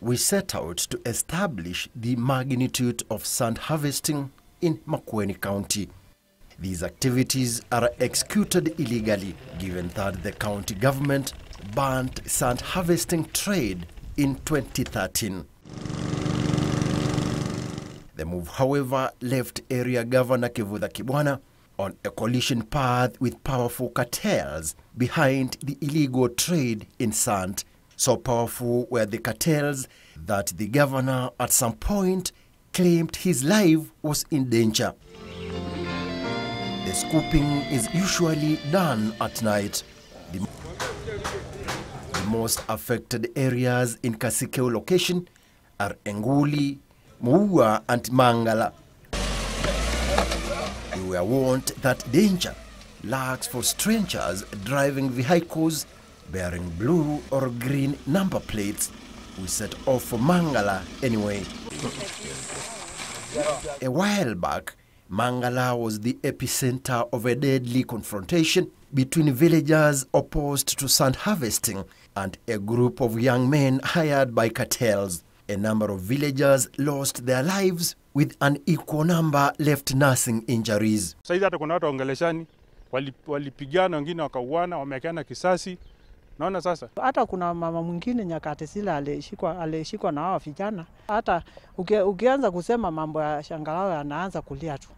we set out to establish the magnitude of sand harvesting in Makueni County. These activities are executed illegally, given that the county government banned sand harvesting trade in 2013. The move, however, left Area Governor Kasikeu on a collision path with powerful cartels behind the illegal trade in sand. So powerful were the cartels that the governor at some point claimed his life was in danger. The scooping is usually done at night. The most affected areas in Kasikeu location are Enguli, Muua and Mangala. We were warned that danger lurks for strangers driving vehicles bearing blue or green number plates. We set off for Mangala anyway. A while back, Mangala was the epicenter of a deadly confrontation between villagers opposed to sand harvesting and a group of young men hired by cartels. A number of villagers lost their lives with an equal number left nursing injuries. Sasa hata kuna watu waongeleshani, walipigana, wengine wakauana, wamekeana kisasi. Naona sasa. Hata kuna mama mwingine nyakati zile alishikwa na hao vijana. Hata ukianza kusema mambo ya shangalao anaanza kulia tu.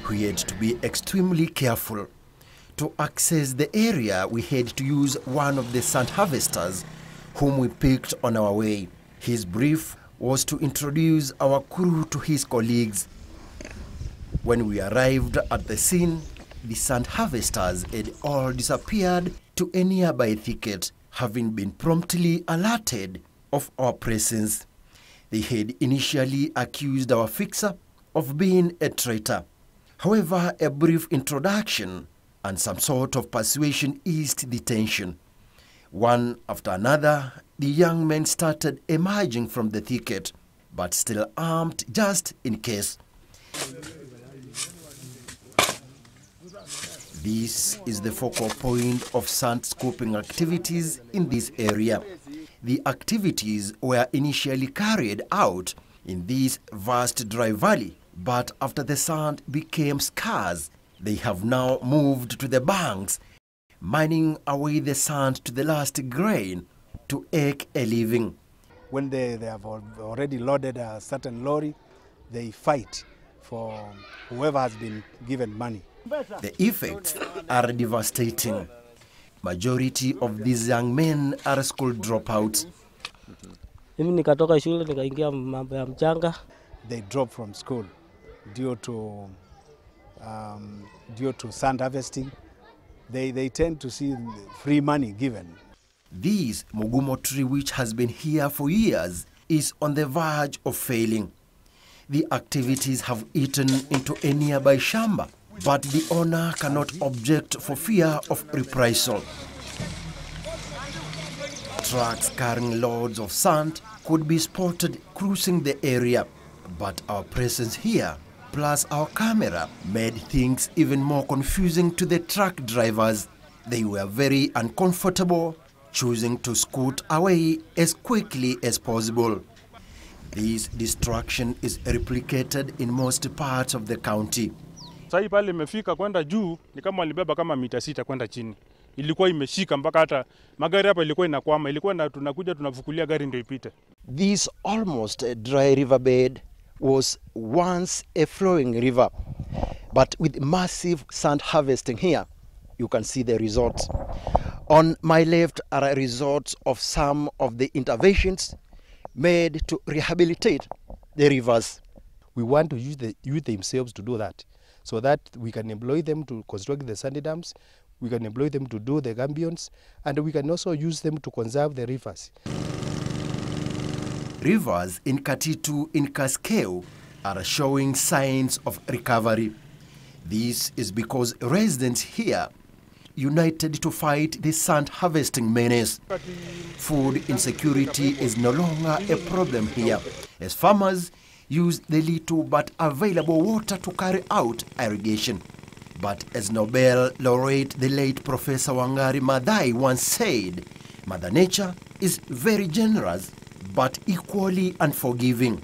We had to be extremely careful. To access the area, we had to use one of the sand harvesters whom we picked on our way. His brief was to introduce our crew to his colleagues. When we arrived at the scene, the sand harvesters had all disappeared to a nearby thicket, having been promptly alerted of our presence. They had initially accused our fixer of being a traitor. However, a brief introduction and some sort of persuasion eased the tension. One after another, the young men started emerging from the thicket, but still armed just in case. This is the focal point of sand scooping activities in this area. The activities were initially carried out in this vast dry valley, but after the sand became scarce, they have now moved to the banks, mining away the sand to the last grain to eke a living. When they have already loaded a certain lorry, they fight for whoever has been given money. The effects are devastating. Majority of these young men are school dropouts. They drop from school due to sand harvesting. They tend to see free money given. This Mugumo tree, which has been here for years, is on the verge of failing. The activities have eaten into a nearby shamba, but the owner cannot object for fear of reprisal. Trucks carrying loads of sand could be spotted cruising the area, but our presence here, plus our camera, made things even more confusing to the truck drivers. They were very uncomfortable, choosing to scoot away as quickly as possible. This destruction is replicated in most parts of the county. Sasa pale imefika kwenda juu ni kama walibeba kama mita 6 kwenda chini. Ilikuwa imeshika mpaka hata magari hapa ilikuwa inakwama, ilikuwa tunakuja tunavukulia gari ndio ipite. This almost dry riverbed was once a flowing river, but with massive sand harvesting here, you can see the results. On my left are results of some of the interventions made to rehabilitate the rivers. We want to use the youth themselves to do that, so that we can employ them to construct the sandy dams, we can employ them to do the gambions, and we can also use them to conserve the rivers. Rivers in PT2 in Kasikeu are showing signs of recovery. This is because residents here united to fight the sand harvesting menace. Food insecurity is no longer a problem here, as farmers use the little but available water to carry out irrigation. But as Nobel laureate the late Professor Wangari Maathai once said, Mother Nature is very generous but equally unforgiving.